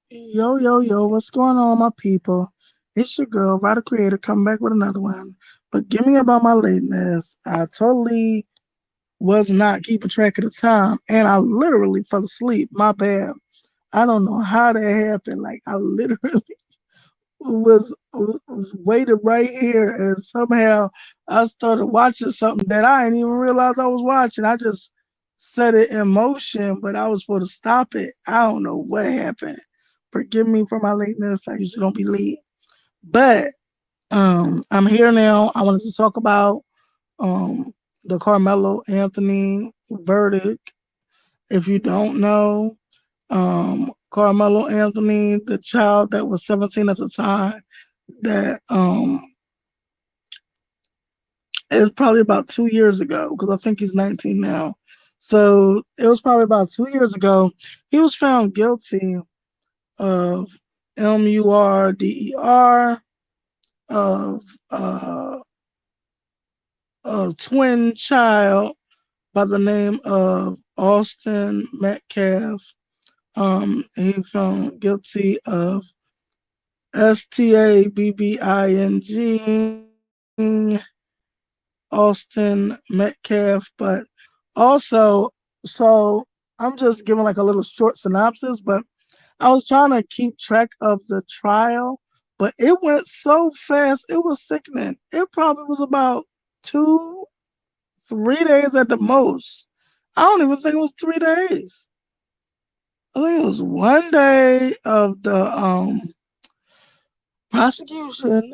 Yo, yo, yo, what's going on, my people? It's your girl, Rder Creator, coming back with another one. Forgive me about my lateness. I totally was not keeping track of the time, and I literally fell asleep. My bad. I don't know how that happened. Like, I literally was waiting right here, and somehow I started watching something that I didn't even realize I was watching. I just set it in motion, but I was supposed to stop it. I don't know what happened. Forgive me for my lateness. I usually don't be late, but I'm here now. I wanted to talk about um, the Carmelo Anthony verdict. If you don't know, Carmelo Anthony, the child that was 17 at the time, that it was probably about 2 years ago because I think he's 19 now. So it was probably about 2 years ago. He was found guilty of murder of uh, a twin child by the name of Austin Metcalf. He found guilty of Austin Metcalf, but also, so I'm just giving like a little short synopsis, but I was trying to keep track of the trial, but it went so fast, it was sickening. It probably was about 3 days at the most. I don't even think it was 3 days. I think it was one day of the prosecution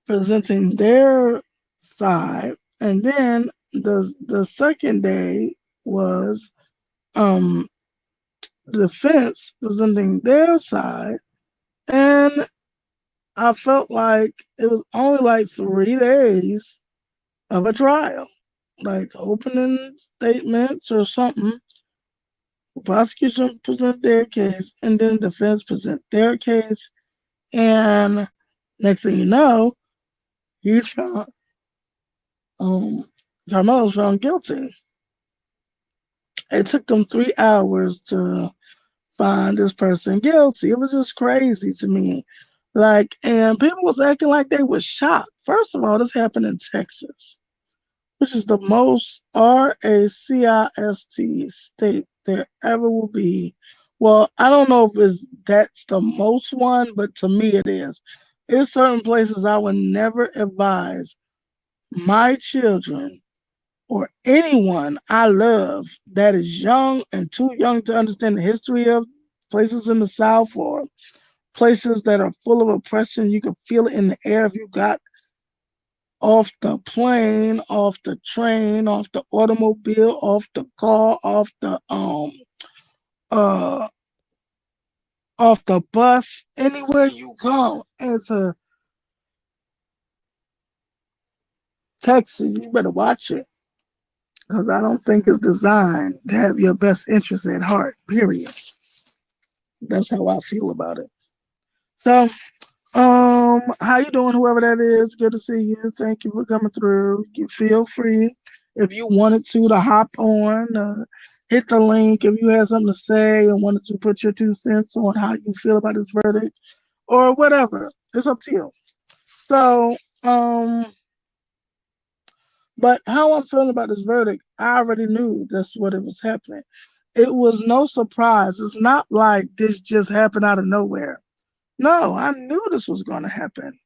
presenting their side, and then the second day was um the defense presenting their side, and I felt like it was only like 3 days of a trial, like opening statements or something. The prosecution present their case, and then defense present their case, and next thing you know, he's found um Carmelo's found guilty. It took them 3 hours to find this person guilty. It was just crazy to me. Like, and people was acting like they was shocked. First of all, this happened in Texas, which is the most RACIST state there ever will be. Well, I don't know if that's the most one, but to me it is. There's certain places I would never advise my children or anyone I love that is young and too young to understand the history of places in the South or places that are full of oppression. You can feel it in the air if you got off the plane, off the train, off the automobile, off the car, uh off the bus, anywhere you go into Texas, you better watch it. Because I don't think it's designed to have your best interests at heart, period. That's how I feel about it. So, how you doing, whoever that is? Good to see you. Thank you for coming through. You feel free if you wanted to hop on, hit the link if you had something to say and wanted to put your 2 cents on how you feel about this verdict or whatever. It's up to you. So, but how I'm feeling about this verdict, I already knew that's what it was happening. It was no surprise. It's not like this just happened out of nowhere. No, I knew this was going to happen.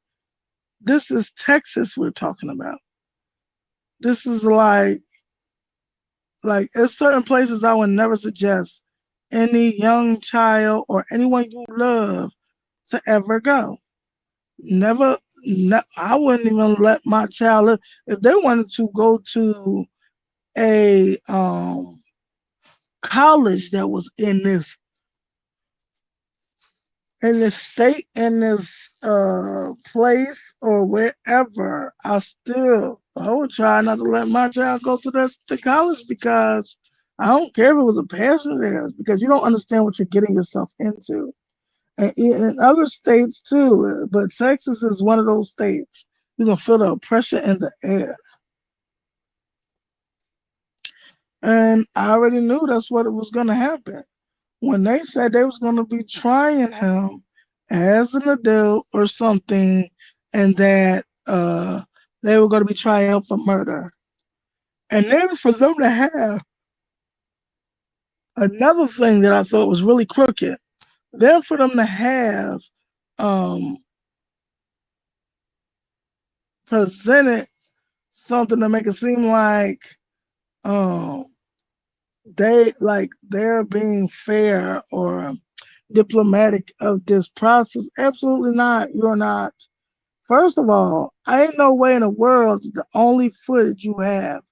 This is Texas we're talking about. This is like there's certain places I would never suggest any young child or anyone you love to ever go. Never, I wouldn't even let my child live if they wanted to go to a college that was in this state, in this place, or wherever. I would try not to let my child go to college because I don't care if it was a passion of theirs because you don't understand what you're getting yourself into. And in other states too, but Texas is one of those states. You can feel the oppression in the air. And I already knew that's what it was going to happen. when they said they was going to be trying him as an adult or something, and that they were going to be trying him for murder. And then for them to have another thing that I thought was really crooked, then for them to have um, presented something to make it seem like um, they're being fair or diplomatic of this process. Absolutely not. You're not. First of all, I ain't no way in the world the only footage you have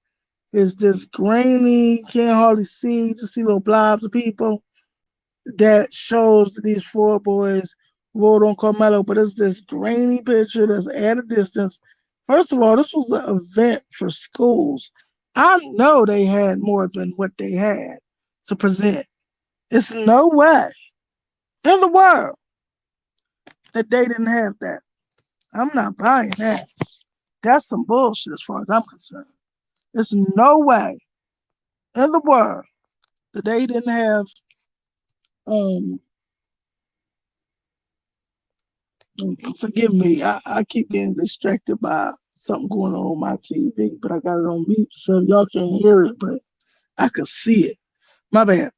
is this grainy, can't hardly see, you just see little blobs of people that shows that these four boys rode on Carmelo, but it's this grainy picture that's at a distance. First of all, this was an event for schools. I know they had more than what they had to present. It's no way in the world that they didn't have that. I'm not buying that. That's some bullshit as far as I'm concerned. There's no way in the world that they didn't have um forgive me, I keep getting distracted by something going on my TV, but I got it on mute so y'all can't hear it, but I could see it. My bad.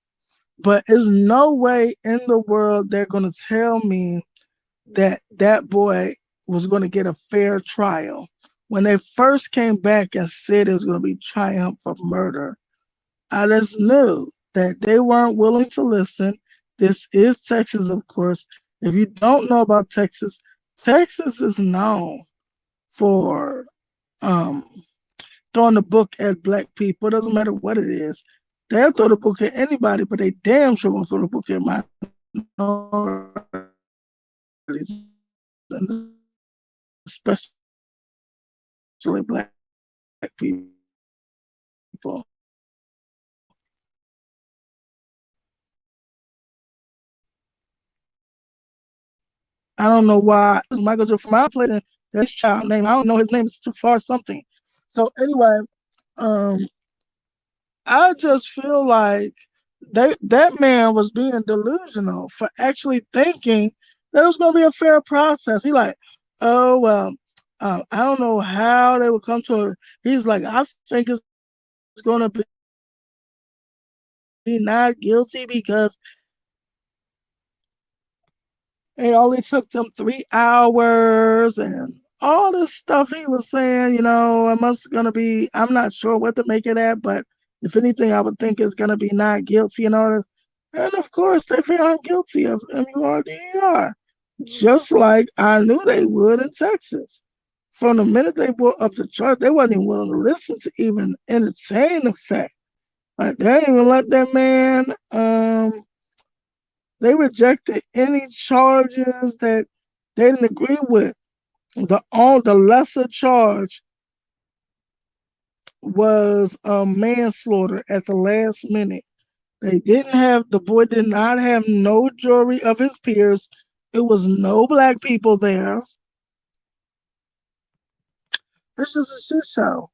But there's no way in the world they're gonna tell me that that boy was gonna get a fair trial. When they first came back and said it was gonna be triumph for murder, I just knew that they weren't willing to listen. This is Texas, of course. If you don't know about Texas, Texas is known for um, throwing the book at black people. It doesn't matter what it is. They'll throw the book at anybody, but they damn sure won't throw the book at minorities, and especially black people. I don't know why. This is Michael Jordan from my place, and that's child name. I don't know his name. It's too far something. So anyway, um, I just feel like that man was being delusional for actually thinking that it was going to be a fair process. He like, oh well, I don't know how they would come to it. He's like, I think it's going to be not guilty because it only took them 3 hours and all this stuff he was saying, it must gonna be, I'm not sure what to make of that, but if anything, I would think it's gonna be not guilty and all that. And of course they found guilty of MURDER. Just like I knew they would in Texas. From the minute they brought up the charge, they wasn't even willing to listen to even entertain the fact. Like they didn't even let that man they rejected any charges that they didn't agree with. The lesser charge was manslaughter at the last minute. The boy did not have no jury of his peers. It was no black people there. It's just a shit show.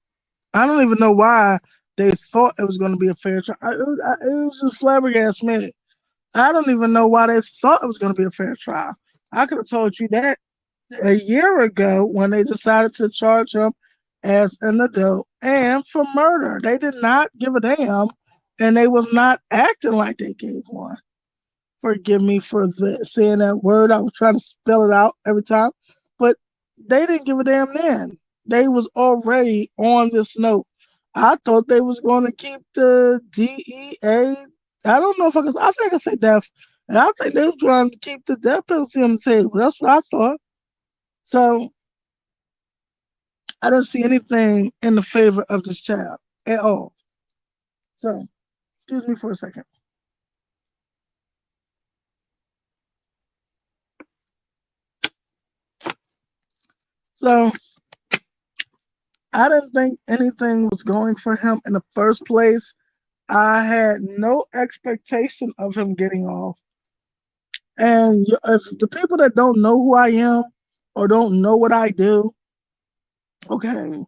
I don't even know why they thought it was going to be a fair trial. It was just flabbergasted me. I don't even know why they thought it was going to be a fair trial. I could have told you that a year ago when they decided to charge him as an adult and for murder. They did not give a damn, and they was not acting like they gave one. Forgive me for saying that word. I was trying to spell it out every time, but they didn't give a damn then. They was already on this note. I thought they was going to keep the DEA. I don't know if I think I can say death. And I think they was trying to keep the death penalty on the table. That's what I thought. So I didn't see anything in the favor of this child at all. So, excuse me for a second. So, I didn't think anything was going for him in the first place. I had no expectation of him getting off. And if the people that don't know who I am or don't know what I do, okay,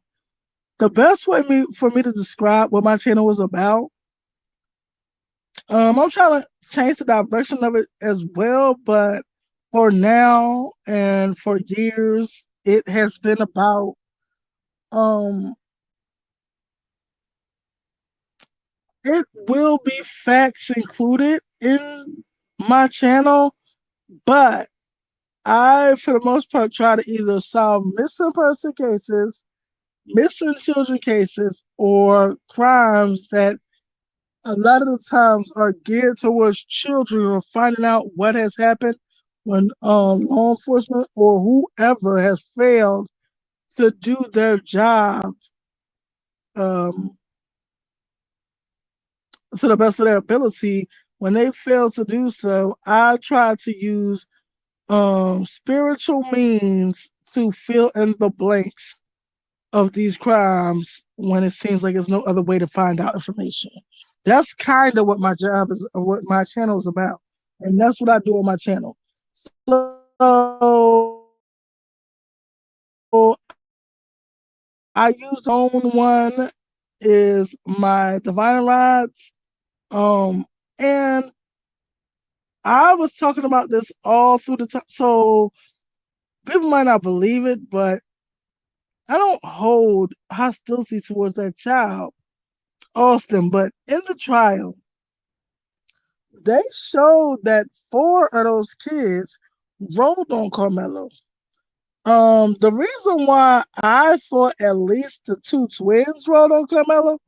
the best way for me to describe what my channel was about I'm trying to change the direction of it as well, but for now and for years, it has been about um it will be facts included in my channel, but I, for the most part, try to either solve missing person cases, missing children cases, or crimes that a lot of the times are geared towards children or finding out what has happened when law enforcement or whoever has failed to do their job um, to the best of their ability. When they fail to do so, I try to use spiritual means to fill in the blanks of these crimes when it seems like there's no other way to find out information. That's kind of what my job is, what my channel is about, and that's what I do on my channel. So I use the most known one is my divine rods, and I was talking about this all through the time. So people might not believe it, but I don't hold hostility towards that child, Austin. But in the trial, they showed that four of those kids rolled on Carmelo. The reason why I thought at least the two twins rolled on Carmelo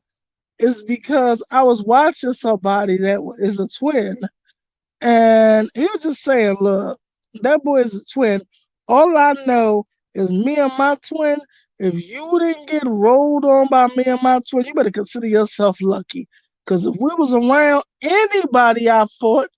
is because I was watching somebody that is a twin, and he was just saying, "Look, that boy is a twin. All I know is me and my twin. If you didn't get rolled on by me and my twin, you better consider yourself lucky. Because if we was around anybody I fought,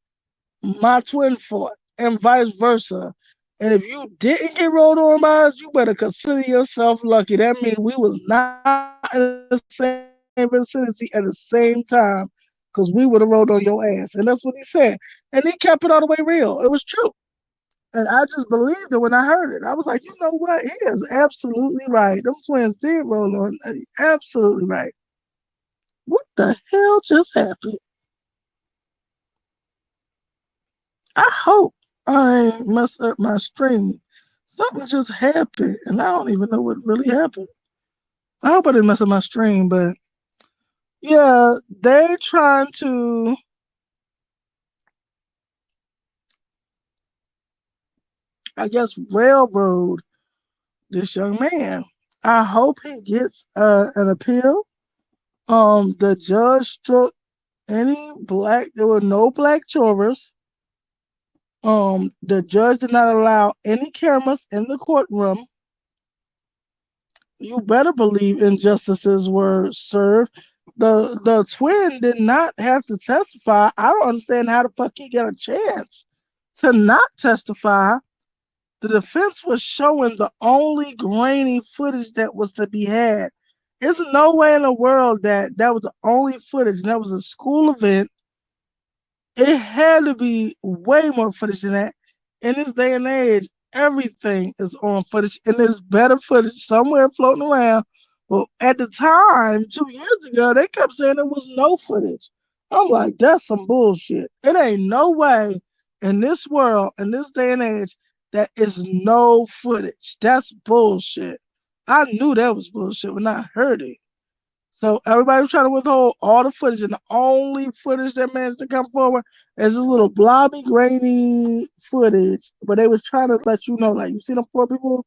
my twin fought, and vice versa. And if you didn't get rolled on by us, you better consider yourself lucky. That means we was not in the same vicinity at the same time, because we would have rolled on your ass." And that's what he said. And he kept it all the way real. It was true. And I just believed it when I heard it. I was like, you know what? He is absolutely right. Them twins did roll on. Absolutely right. What the hell just happened? I hope I ain't messed up my stream. Something just happened, and I don't even know what really happened. I hope I didn't mess up my stream, but yeah, they're trying to, I guess, railroad this young man. I hope he gets an appeal. The judge struck any black. There were no black jurors. The judge did not allow any cameras in the courtroom. You better believe injustices were served. The twin did not have to testify. I don't understand how the fuck he got a chance to not testify. The defense was showing the only grainy footage that was to be had. There's no way in the world that that was the only footage, and that was a school event. It had to be way more footage than that. In this day and age, everything is on footage, and there's better footage somewhere floating around. But at the time, 2 years ago, they kept saying there was no footage. I'm like, that's some bullshit. It ain't no way in this world, in this day and age, that is no footage. That's bullshit. I knew that was bullshit when I heard it. So everybody was trying to withhold all the footage, and the only footage that managed to come forward is this little blobby, grainy footage. But they was trying to let you know, like, you see them four people?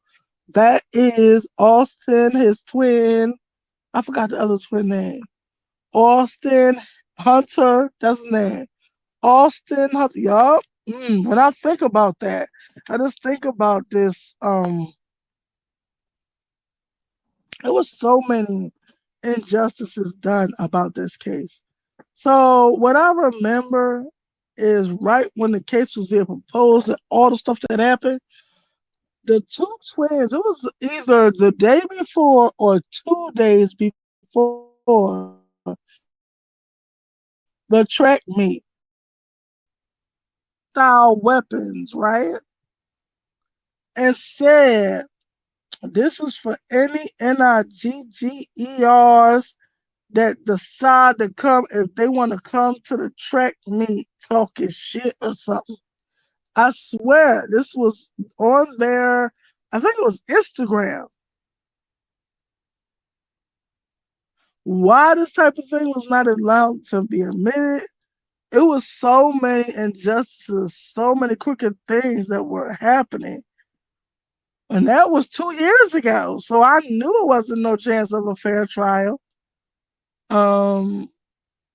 That is Austin, his twin. I forgot the other twin name. Austin Hunter. That's his name. Austin Hunter. Yup. When I think about that, I just think about this. There was so many injustices done about this case. So what I remember is right when the case was being proposed and all the stuff that happened, the two twins, it was either the day before or 2 days before the track meet. Style weapons, right? And said, this is for any NIGGERs that decide to come, if they want to come to the track meet talking shit or something. I swear this was on their, I think it was Instagram. Why this type of thing was not allowed to be admitted? It was so many injustices, so many crooked things that were happening. And that was 2 years ago. So I knew it wasn't no chance of a fair trial. Um,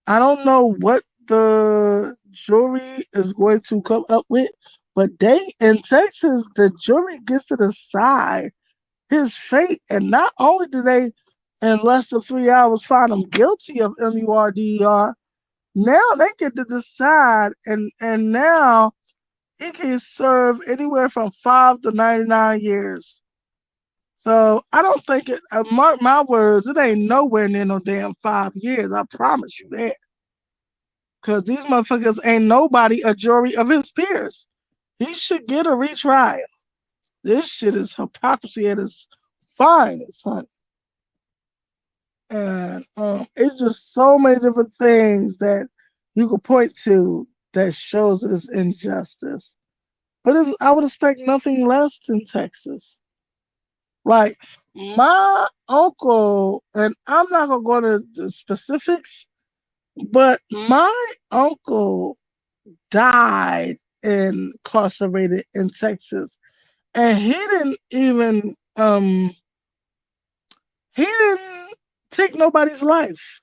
I don't know what the jury is going to come up with, but they in Texas, the jury gets to decide his fate. And not only do they, in less than 3 hours, find him guilty of MURDER, now they get to decide, and now he can serve anywhere from 5 to 99 years. So I don't think it. Mark my words, it ain't nowhere near no damn 5 years. I promise you that. Cause these motherfuckers ain't nobody a jury of his peers. He should get a retrial. This shit is hypocrisy at its finest, honey. And it's just so many different things that you could point to that shows that it's injustice. But I would expect nothing less than Texas. Like my uncle, and I'm not gonna go into the specifics, but my uncle died incarcerated in Texas, and he didn't take nobody's life.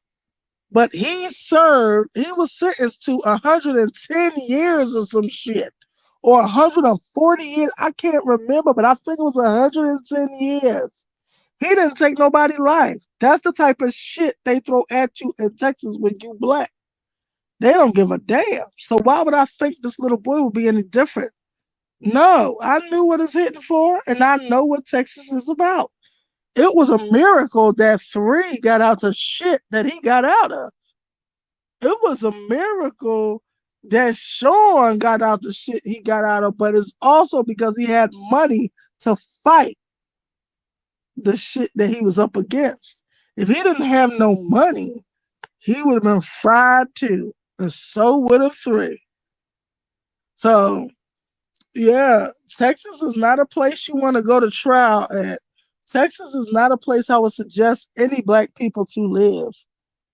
But he was sentenced to 110 years or some shit. Or 140 years. I can't remember, but I think it was 110 years. He didn't take nobody's life. That's the type of shit they throw at you in Texas when you black. They don't give a damn. So why would I think this little boy would be any different? No, I knew what it's hitting for, and I know what Texas is about. It was a miracle that 3 got out the shit that he got out of. It was a miracle that Sean got out the shit he got out of, but it's also because he had money to fight the shit that he was up against. If he didn't have no money, he would have been fried too, and so would have 3. So, yeah, Texas is not a place you want to go to trial at. Texas is not a place I would suggest any black people to live.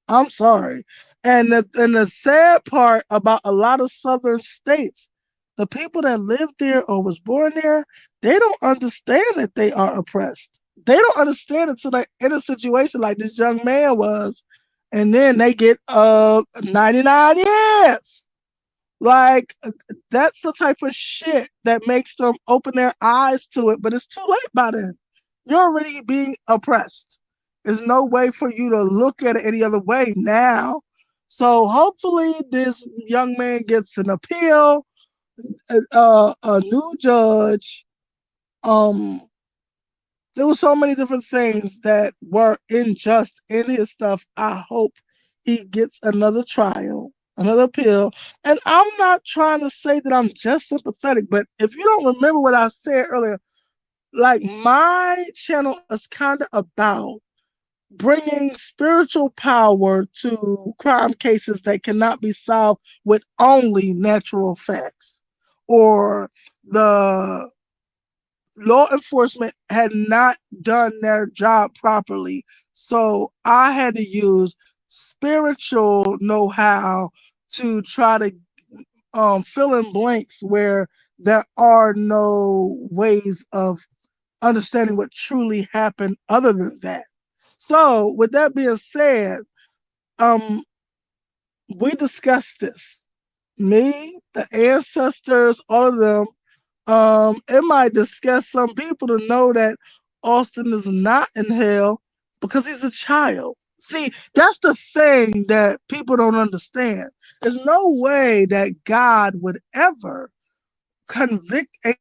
I'm sorry. And the sad part about a lot of southern states, the people that live there or was born there, they don't understand that they are oppressed. They don't understand until they're in a situation like this young man was, and then they get 99 years. Like that's the type of shit that makes them open their eyes to it, but it's too late by then. You're already being oppressed. There's no way for you to look at it any other way now. So hopefully this young man gets an appeal, a new judge. Um, there were so many different things that were unjust in his stuff. I hope he gets another trial, another appeal. And I'm not trying to say that I'm just sympathetic, but if you don't remember what I said earlier, like my channel is kind of about bringing spiritual power to crime cases that cannot be solved with only natural facts, or the law enforcement had not done their job properly. So I had to use spiritual know-how to try to fill in blanks where there are no ways of understanding what truly happened other than that. So with that being said, um, we discussed this. Me, the ancestors, all of them. It might disgust some people to know that Austin is not in hell because he's a child. See, that's the thing that people don't understand. There's no way that God would ever convict a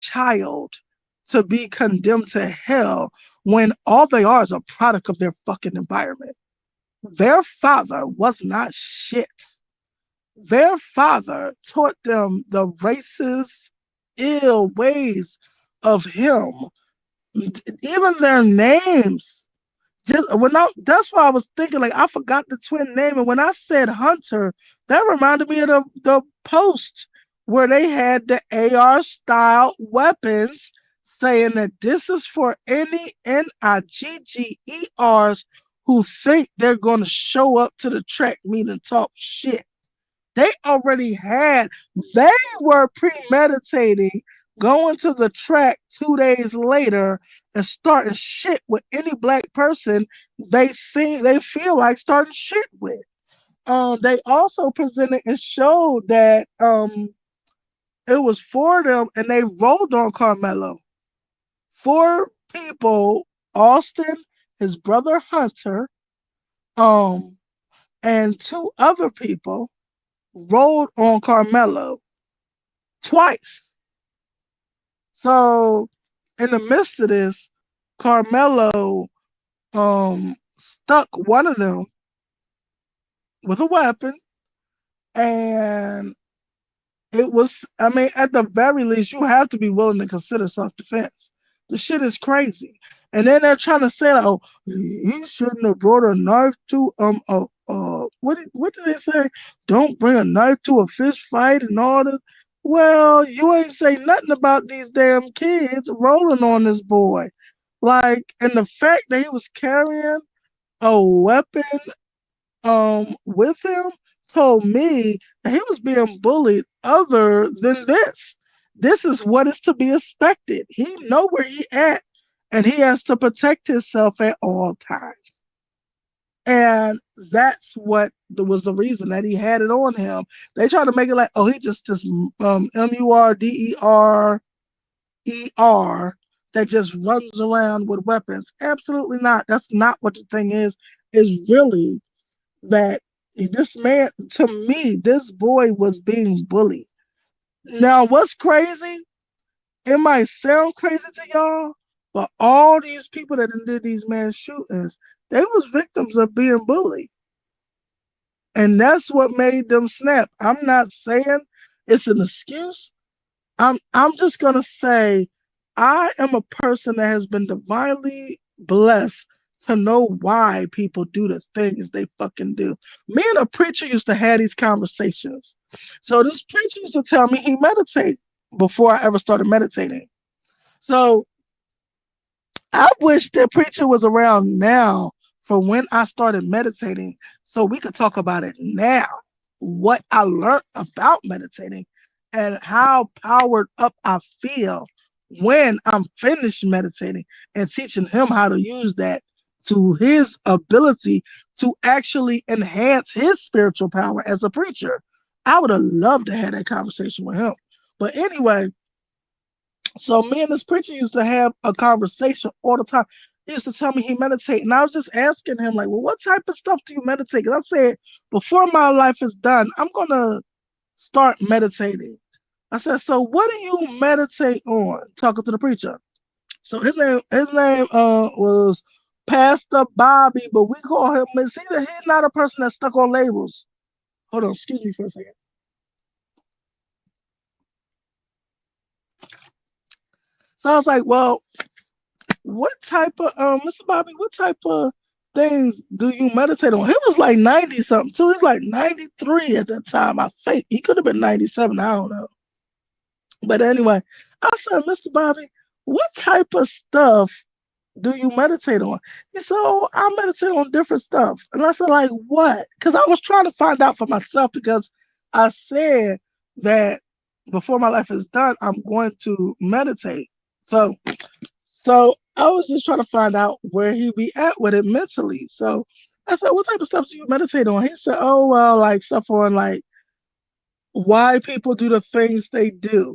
child to be condemned to hell when all they are is a product of their fucking environment. Their father was not shit. Their father taught them the racist, ill ways of him. Even their names Just when I that's why I was thinking like I forgot the twin name, and when I said Hunter, that reminded me of the post where they had the AR style weapons saying that this is for any NIGGERs who think they're gonna show up to the track meet and talk shit. They already had, they were premeditating going to the track 2 days later and starting shit with any black person they feel like starting shit with. They also presented and showed that it was for them and they rolled on Karmelo. Four people, Austin, his brother Hunter, um, and two other people rolled on Karmelo twice. So in the midst of this, Carmelo stuck one of them with a weapon, and it was, I mean, at the very least, you have to be willing to consider self-defense. The shit is crazy. And then they're trying to say, like, oh, he shouldn't have brought a knife to what did they say? Don't bring a knife to a fish fight and all that. Well, you ain't say nothing about these damn kids rolling on this boy. Like, and the fact that he was carrying a weapon with him told me that he was being bullied other than this. This is what is to be expected. He know where he at and he has to protect himself at all times. And that's what was the reason that he had it on him. They try to make it like, oh, he just this MURDERER that just runs around with weapons. Absolutely not. That's not what the thing is. Is really that this man, to me, this boy was being bullied. Now, what's crazy? It might sound crazy to y'all, but all these people that did these mass shootings, they was victims of being bullied. And that's what made them snap. I'm not saying it's an excuse. I'm just gonna say I am a person that has been divinely blessed to know why people do the things they fucking do. Me and a preacher used to have these conversations. So this preacher used to tell me he meditates before I ever started meditating. So I wish that preacher was around now for when I started meditating so we could talk about it now. What I learned about meditating and how powered up I feel when I'm finished meditating and teaching him how to use that to his ability to actually enhance his spiritual power as a preacher. I would have loved to have that conversation with him. But anyway, so me and this preacher used to have a conversation all the time. He used to tell me he meditates, and I was just asking him like, "Well, what type of stuff do you meditate?" Because I said, before my life is done, I'm gonna start meditating. I said, "So what do you meditate on?" Talking to the preacher. So his name was Pastor Bobby, but we call him. See that he's not a person that's stuck on labels. Hold on, excuse me for a second. So I was like, "Well, what type of Mr. Bobby, what type of things do you meditate on?" He was like 90 something too. He's like 93 at that time. I think he could have been 97. I don't know. But anyway, I said, Mr. Bobby, what type of stuff do you meditate on? He said, oh, I meditate on different stuff. And I said, like what? Because I was trying to find out for myself because I said that before my life is done, I'm going to meditate. So I was just trying to find out where he'd be at with it mentally. So I said, what type of stuff do you meditate on? He said, oh, well, like stuff on like why people do the things they do.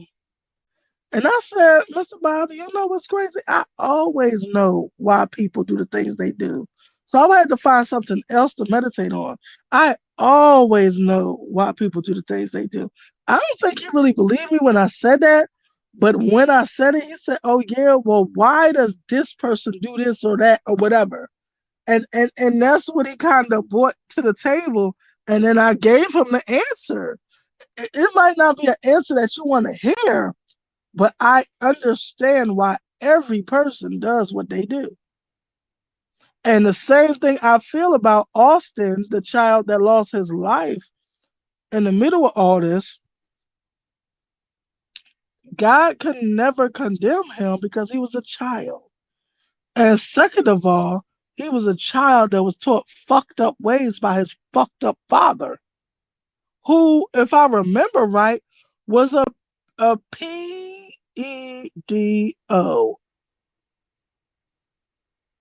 And I said, Mr. Bobby, you know what's crazy? I always know why people do the things they do. So I had to find something else to meditate on. I always know why people do the things they do. I don't think he really believed me when I said that. But when I said it, he said, oh yeah, well, why does this person do this or that or whatever? And that's what he kind of brought to the table. And then I gave him the answer. It might not be an answer that you want to hear, but I understand why every person does what they do. And the same thing I feel about Austin, the child that lost his life in the middle of all this. God could never condemn him because he was a child. And second of all, he was a child that was taught fucked up ways by his fucked up father, who, if I remember right, was a PEDO,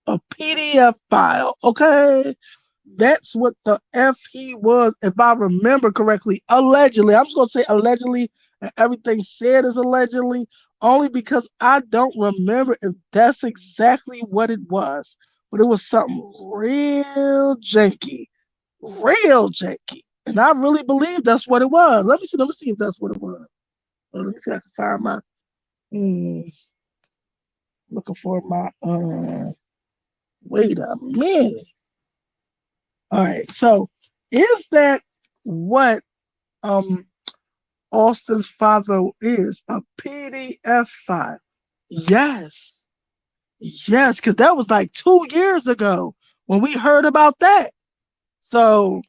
a PDF file. Okay, that's what the F he was, if I remember correctly. Allegedly, I'm just gonna say allegedly, and everything said is allegedly, only because I don't remember if that's exactly what it was. But it was something real janky, and I really believe that's what it was. Let me see. Let me see if that's what it was. Let me see if I can find my. Hmm, looking for my. Wait a minute. All right. So, is that what um Austin's father is? A PDF file? Yes. Yes, because that was like 2 years ago when we heard about that. So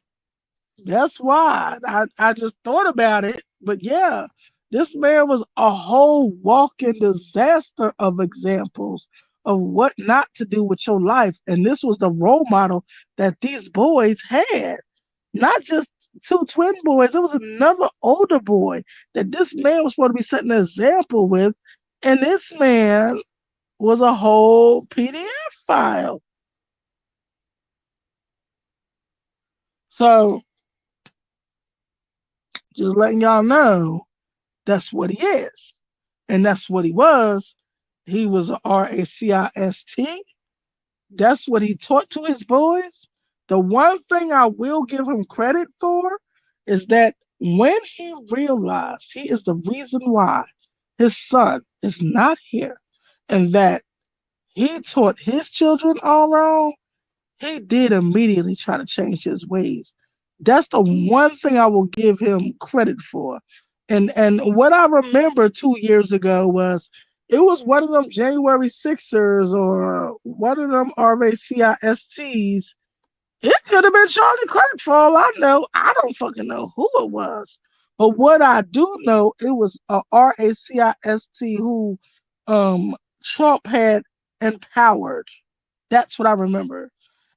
that's why I just thought about it. But yeah, this man was a whole walking disaster of examples of what not to do with your life. And this was the role model that these boys had. Not just two twin boys, it was another older boy that this man was supposed to be setting an example with. And this man was a whole PDF file. So just letting y'all know that's what he is. And that's what he was. He was a RACIST. That's what he taught to his boys. The one thing I will give him credit for is that when he realized he is the reason why his son is not here and that he taught his children all wrong, he did immediately try to change his ways. That's the one thing I will give him credit for. And what I remember 2 years ago was it was one of them January Sixers or one of them RACISTs. It could have been Charlie Kirk for all I know. I don't fucking know who it was. But what I do know, it was a RACIST who Trump had empowered. That's what I remember.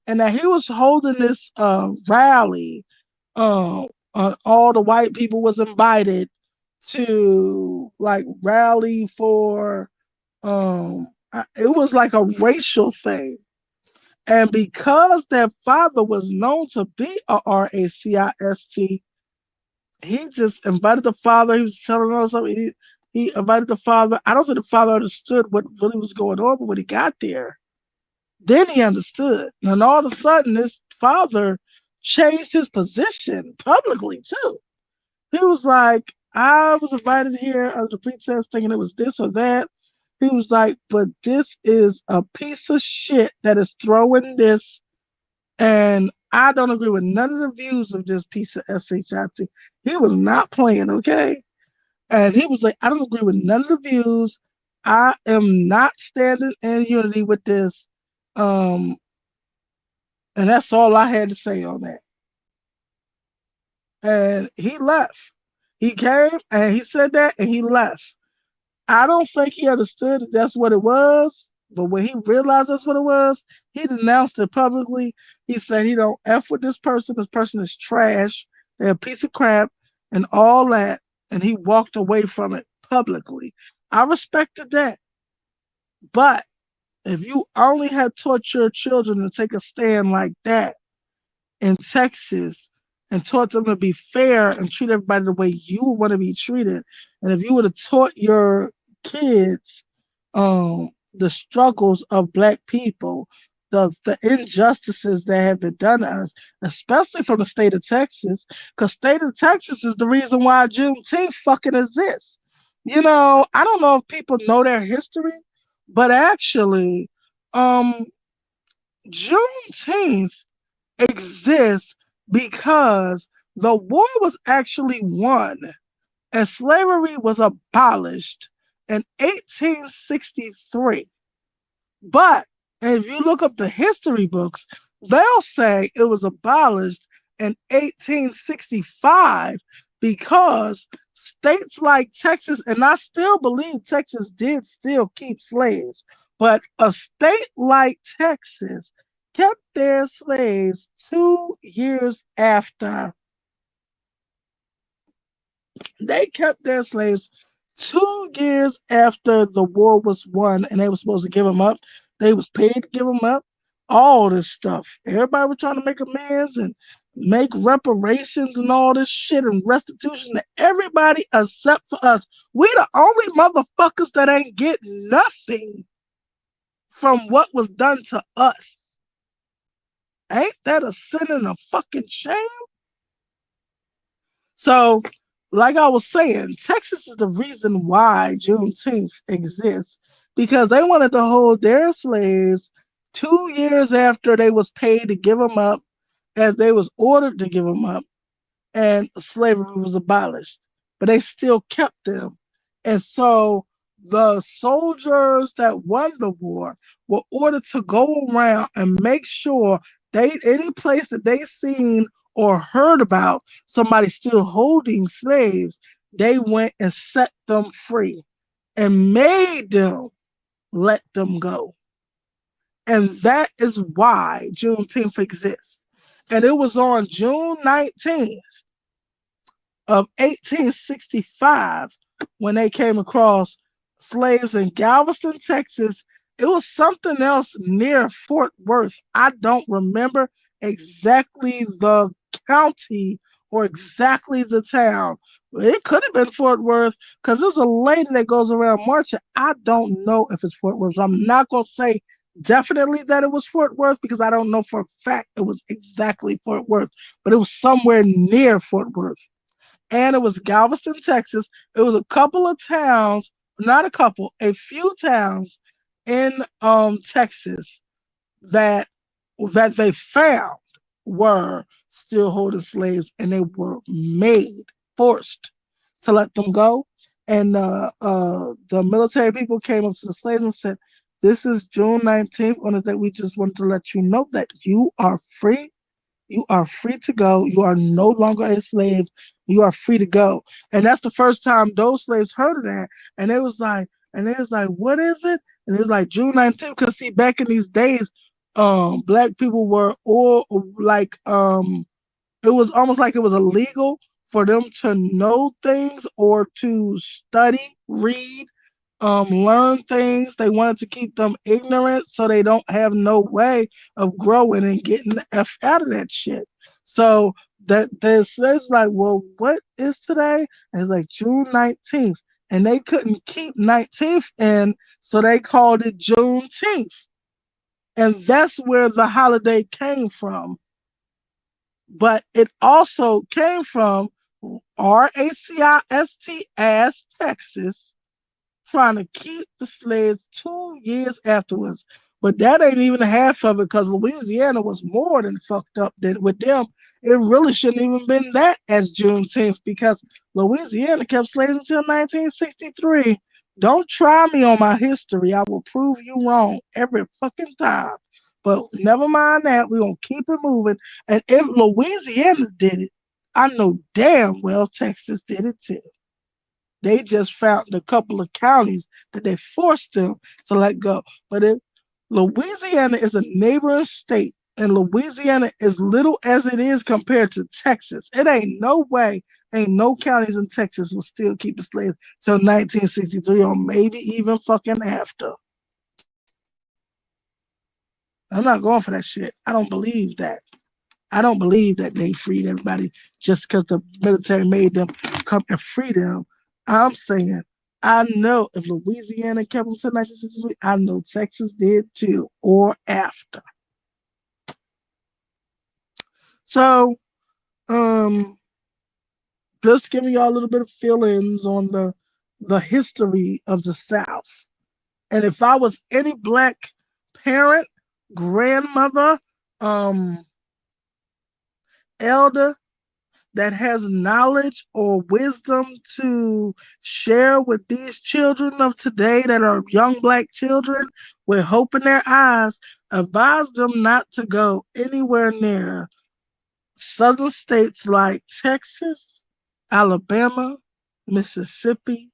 And that he was holding this rally. All the white people was invited to like rally for. It was like a racial thing, and because their father was known to be a RACIST, he just invited the father. He was telling us something. He invited the father. I don't think the father understood what really was going on, but when he got there, then he understood. And all of a sudden, his father changed his position publicly, too. He was like, I was invited here under the pretense thinking it was this or that. He was like, but this is a piece of shit that is throwing this. And I don't agree with none of the views of this piece of SHIT. He was not playing, okay? And he was like, I don't agree with none of the views. I am not standing in unity with this. Um, and that's all I had to say on that. And he left. He came and he said that and he left. I don't think he understood that that's what it was. But when he realized that's what it was, he denounced it publicly. He said he don't F with this person. This person is trash. They're a piece of crap and all that. And he walked away from it publicly. I respected that. But if you only had taught your children to take a stand like that in Texas and taught them to be fair and treat everybody the way you would want to be treated, and if you would have taught your kids the struggles of Black people, the injustices that have been done to us, especially from the state of Texas, because state of Texas is the reason why Juneteenth fucking exists. You know, I don't know if people know their history, but actually, um, Juneteenth exists because the war was actually won and slavery was abolished in 1863. But And if you look up the history books, they'll say it was abolished in 1865 because states like Texas, and I still believe Texas did still keep slaves, but a state like Texas kept their slaves 2 years after they kept their slaves 2 years after the war was won, and they were supposed to give them up. They was paid to give them up. All this stuff. Everybody was trying to make amends and make reparations and all this shit and restitution to everybody except for us. We the only motherfuckers that ain't get nothing from what was done to us. Ain't that a sin and a fucking shame? So, like I was saying, Texas is the reason why Juneteenth exists because they wanted to hold their slaves 2 years after they was paid to give them up, as they was ordered to give them up, and slavery was abolished, but they still kept them. And so the soldiers that won the war were ordered to go around and make sure they any place that they seen or heard about somebody still holding slaves, they went and set them free and made them let them go. And that is why Juneteenth exists. And it was on June 19th of 1865 when they came across slaves in Galveston, Texas. It was something else near Fort Worth. I don't remember exactly the county or exactly the town. It could have been Fort Worth because there's a lady that goes around marching. I don't know if it's Fort Worth. So I'm not going to say definitely that it was Fort Worth because I don't know for a fact it was exactly Fort Worth, but it was somewhere near Fort Worth, and it was Galveston, Texas. It was a couple of towns, not a couple, a few towns in Texas that they found were still holding slaves, and they were forced to let them go. And the military people came up to the slaves and said, "This is June 19th. On this day, we just wanted to let you know that you are free, you are free to go. You are no longer a slave. You are free to go." And that's the first time those slaves heard of that. And they was like, what is it? And it was like June 19th. Because see, back in these days, black people were all like it was almost like it was illegal for them to know things or to study, read, learn things. They wanted to keep them ignorant so they don't have no way of growing and getting the F out of that shit. So that there's like, well, what is today? And it's like June 19th. And they couldn't keep 19th in, so they called it Juneteenth. And that's where the holiday came from. But it also came from RACIST as Texas, trying to keep the slaves 2 years afterwards. But that ain't even half of it because Louisiana was more than fucked up than with them. It really shouldn't even been that as Juneteenth because Louisiana kept slaves until 1963. Don't try me on my history. I will prove you wrong every fucking time. But never mind that. We're going to keep it moving. And if Louisiana did it, I know damn well Texas did it too. They just found a couple of counties that they forced them to let go. But if Louisiana is a neighboring state, and Louisiana is little as it is compared to Texas, it ain't no way, ain't no counties in Texas will still keep the slaves till 1963 or maybe even fucking after. I'm not going for that shit. I don't believe that. I don't believe that they freed everybody just because the military made them come and free them. I'm saying, I know if Louisiana kept them to 1963, I know Texas did too, or after. So, um, just giving y'all a little bit of feelings on the history of the South. And if I was any black parent, grandmother, elder, that has knowledge or wisdom to share with these children of today that are young black children with hope in their eyes, advise them not to go anywhere near southern states like Texas, Alabama, Mississippi,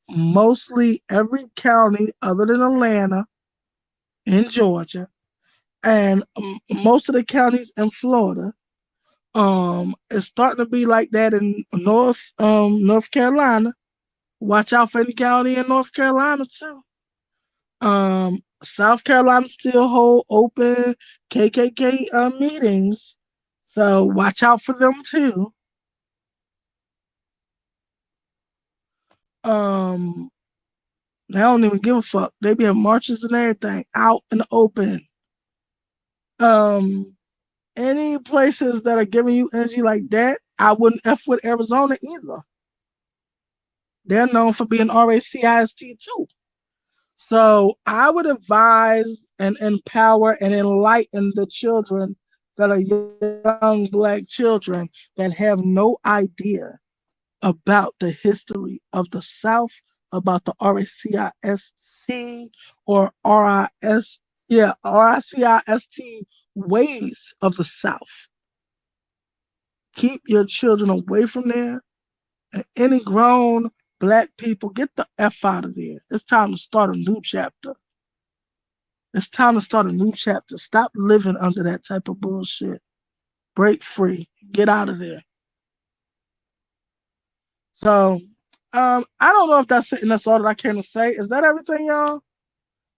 mostly every county other than Atlanta in Georgia, and most of the counties in Florida. It's starting to be like that in North Carolina. Watch out for any county in North Carolina too. South Carolina still hold open KKK meetings, so watch out for them too. Um, they don't even give a fuck. They be in marches and everything out in the open. Um, any places that are giving you energy like that, I wouldn't f with Arizona either. They're known for being RACIST too. So I would advise and empower and enlighten the children that are young black children that have no idea about the history of the South, about the RACIST or RIS, yeah, RICIST ways of the South. Keep your children away from there. And any grown black people, get the F out of there. It's time to start a new chapter. It's time to start a new chapter. Stop living under that type of bullshit. Break free. Get out of there. So, I don't know if that's it and that's all that I came to say. Is that everything, y'all?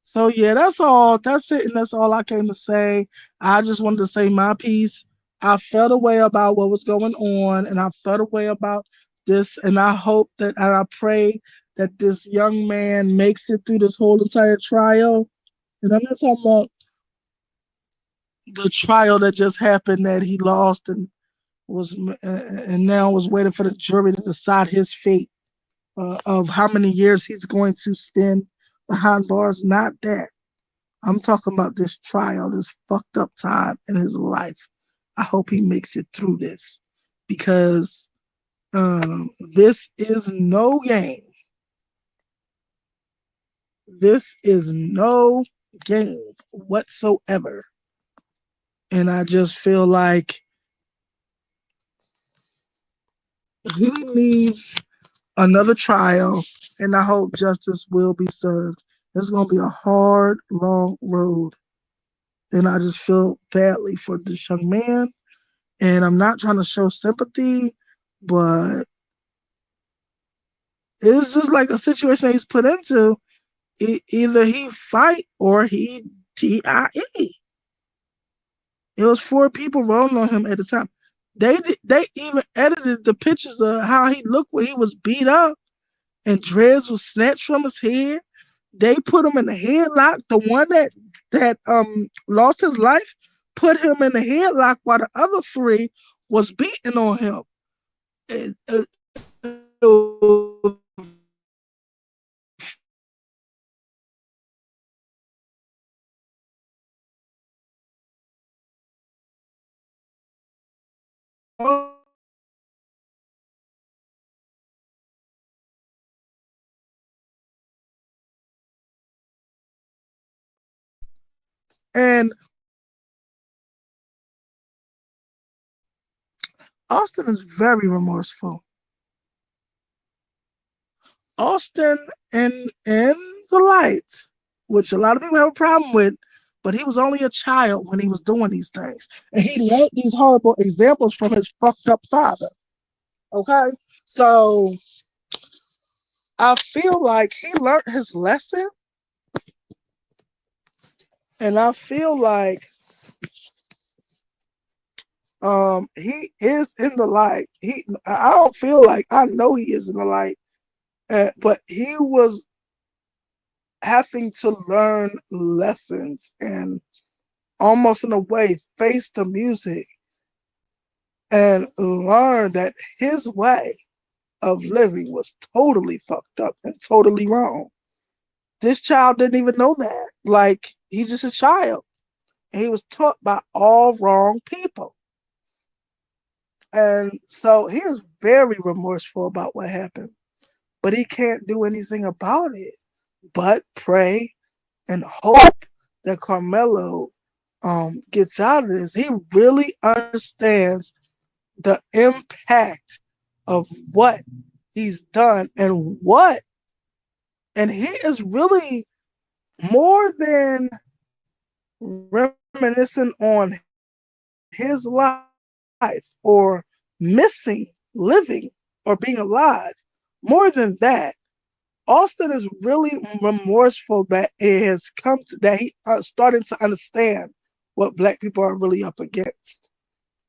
So yeah, that's all. That's it, and that's all I came to say. I just wanted to say my piece. I felt a way about what was going on, and I felt a way about this, and I hope that, and I pray that this young man makes it through this whole entire trial. And I'm not talking about the trial that just happened that he lost and was, and now was waiting for the jury to decide his fate of how many years he's going to spend behind bars. Not that. I'm talking about this trial, this fucked up time in his life. I hope he makes it through this because this is no game. This is no game whatsoever. And I just feel like he needs another trial, and I hope justice will be served. It's going to be a hard, long road. And I just feel badly for this young man. And I'm not trying to show sympathy, but it's just like a situation that he's put into. Either he fight or he DIE. It was four people rolling on him at the time. They even edited the pictures of how he looked when he was beat up and dreads was snatched from his head. They put him in the headlock. The one that lost his life put him in the headlock while the other three was beating on him. It was and Austin is very remorseful. Austin in the lights, which a lot of people have a problem with, but he was only a child when he was doing these things. And he learned these horrible examples from his fucked up father. Okay? So I feel like he learned his lesson, and I feel like he is in the light. I don't feel like, I know he is in the light, but he was having to learn lessons and almost in a way face the music and learn that his way of living was totally fucked up and totally wrong. This child didn't even know that. Like, he's just a child. And he was taught by all wrong people. And so he is very remorseful about what happened, but he can't do anything about it but pray and hope that Karmelo gets out of this. He really understands the impact of what he's done and he is really more than reminiscing on his life or missing living or being alive. More than that, Austin is really remorseful that it has come to that he starting to understand what black people are really up against.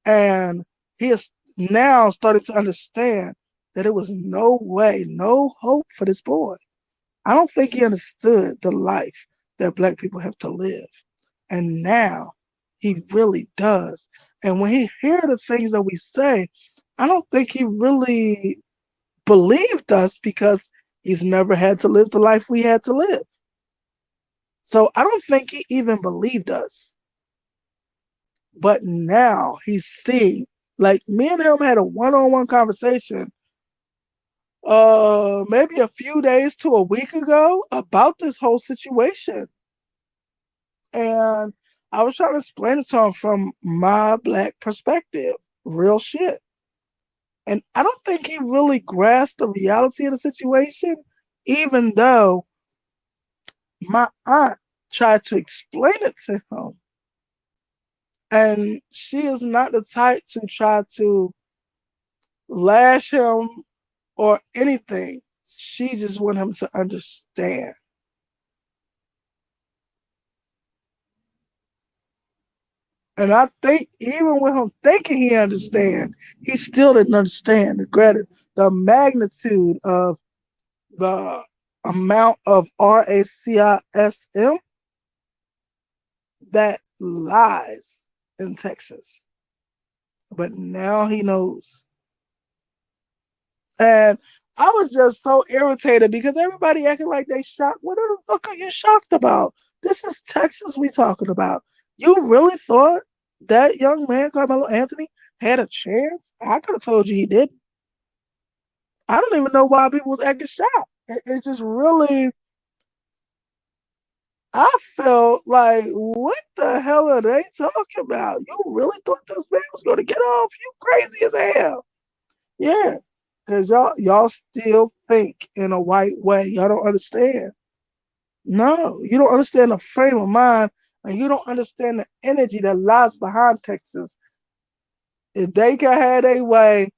And he is now starting to understand that it was no way, no hope for this boy. I don't think he understood the life that black people have to live. And now he really does. And when he hear the things that we say, I don't think he really believed us because he's never had to live the life we had to live. So I don't think he even believed us. But now he's seeing, like me and him had a one-on-one conversation maybe a few days to a week ago about this whole situation. And I was trying to explain it to him from my black perspective. Real shit. And I don't think he really grasped the reality of the situation, even though my aunt tried to explain it to him. And she is not the type to try to lash him or anything. She just want him to understand. And I think even with him thinking he understand, he still didn't understand the magnitude of the amount of racism that lies in Texas. But now he knows. And I was just so irritated because everybody acting like they shocked. What the fuck are you shocked about? This is Texas we talking about. You really thought that young man, Carmelo Anthony, had a chance? I could have told you he didn't. I don't even know why people was acting shocked. It's just really, I felt like, what the hell are they talking about? You really thought this man was going to get off? You crazy as hell. Yeah, because y'all still think in a white way. Y'all don't understand. No, you don't understand the frame of mind, and you don't understand the energy that lies behind Texas. If they can have their way,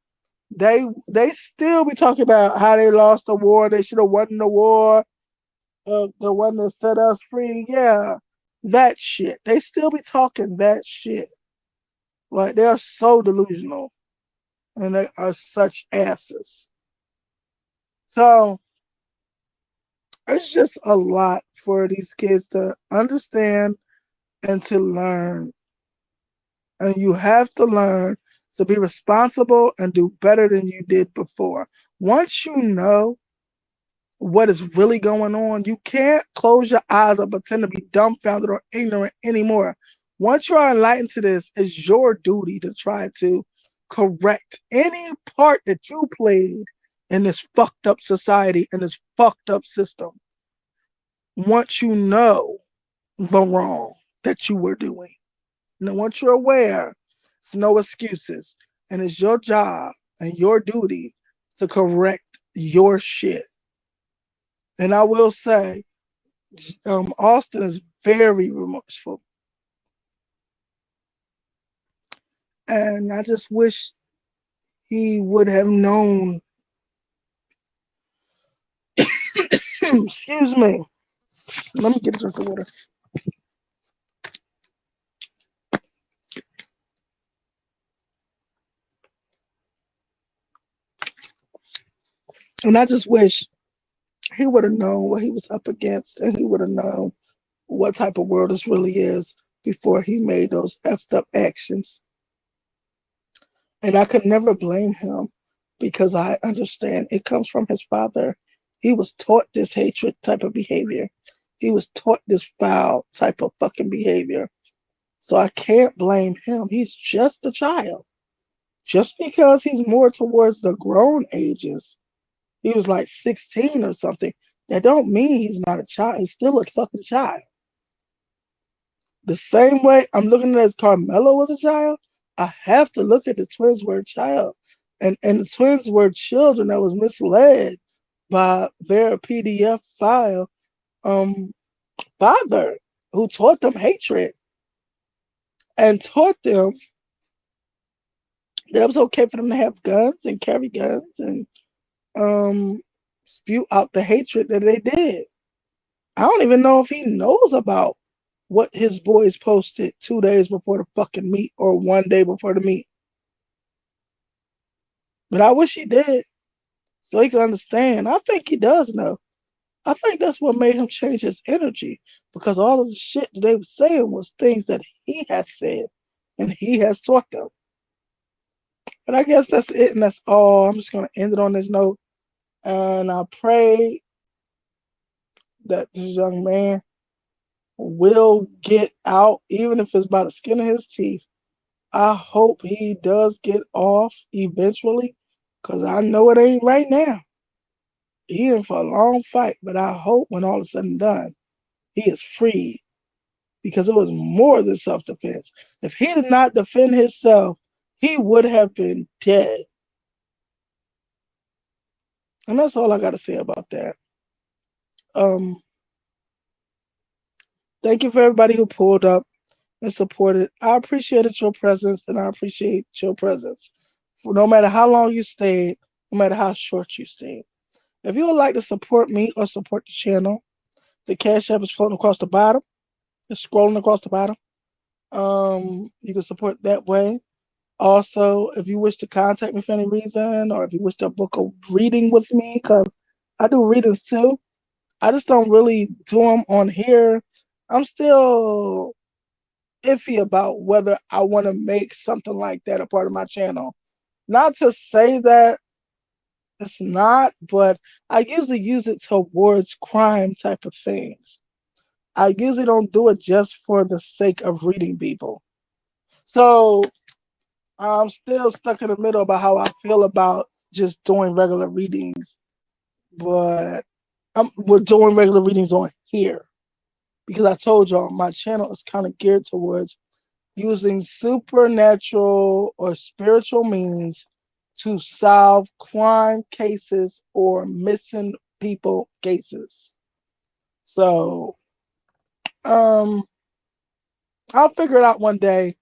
they still be talking about how they lost the war. They should have won the war. The one that set us free. Yeah, that shit. They still be talking that shit. Like they are so delusional, and they are such asses. So it's just a lot for these kids to understand and to learn. And you have to learn to be responsible and do better than you did before. Once you know what is really going on, you can't close your eyes or pretend to be dumbfounded or ignorant anymore. Once you are enlightened to this, it's your duty to try to correct any part that you played in this fucked up society, in this fucked up system. Once you know the wrong that you were doing. Now, once you're aware, it's no excuses. And it's your job and your duty to correct your shit. And I will say, Austin is very remorseful. And I just wish he would have known. Excuse me. Let me get a drink of water. And I just wish he would have known what he was up against and he would have known what type of world this really is before he made those effed up actions. And I could never blame him because I understand it comes from his father. He was taught this hatred type of behavior. He was taught this foul type of fucking behavior. So I can't blame him. He's just a child. Just because he's more towards the grown ages, he was like 16 or something, that don't mean he's not a child. He's still a fucking child. The same way I'm looking at as Carmelo was a child, I have to look at the twins were a child. And the twins were children that was misled by their PDF file um father who taught them hatred and taught them that it was okay for them to have guns and carry guns and um spew out the hatred that they did. I don't even know if he knows about what his boys posted 2 days before the fucking meet or one day before the meet. But I wish he did so he can understand. I think he does know. I think that's what made him change his energy because all of the shit that they were saying was things that he has said and he has taught them. But I guess that's it and that's all. I'm just going to end it on this note. And I pray that this young man will get out, even if it's by the skin of his teeth. I hope he does get off eventually, because I know it ain't right now. He in for a long fight, but I hope when all is said and done, he is free because it was more than self-defense. If he did not defend himself, he would have been dead. And that's all I got to say about that. Um, Thank you for everybody who pulled up and supported. I appreciated your presence and I appreciate your presence. For no matter how long you stayed, no matter how short you stayed. If you would like to support me or support the channel, the Cash App is floating across the bottom. It's scrolling across the bottom. You can support that way. Also, if you wish to contact me for any reason, or if you wish to book a reading with me, because I do readings too. I just don't really do them on here. I'm still iffy about whether I want to make something like that a part of my channel. Not to say that it's not, but I usually use it towards crime type of things. I usually don't do it just for the sake of reading people. So I'm still stuck in the middle about how I feel about just doing regular readings, but we're doing regular readings on here because I told y'all my channel is kind of geared towards using supernatural or spiritual means to solve crime cases or missing people cases. So, um, I'll figure it out one day.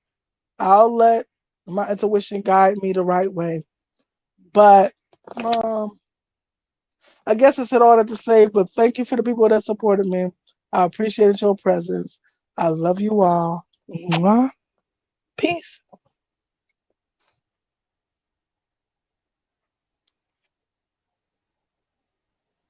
I'll let my intuition guide me the right way. But um, I guess I said all that to say, but thank you for the people that supported me. I appreciated your presence. I love you all. Mwah. Peace.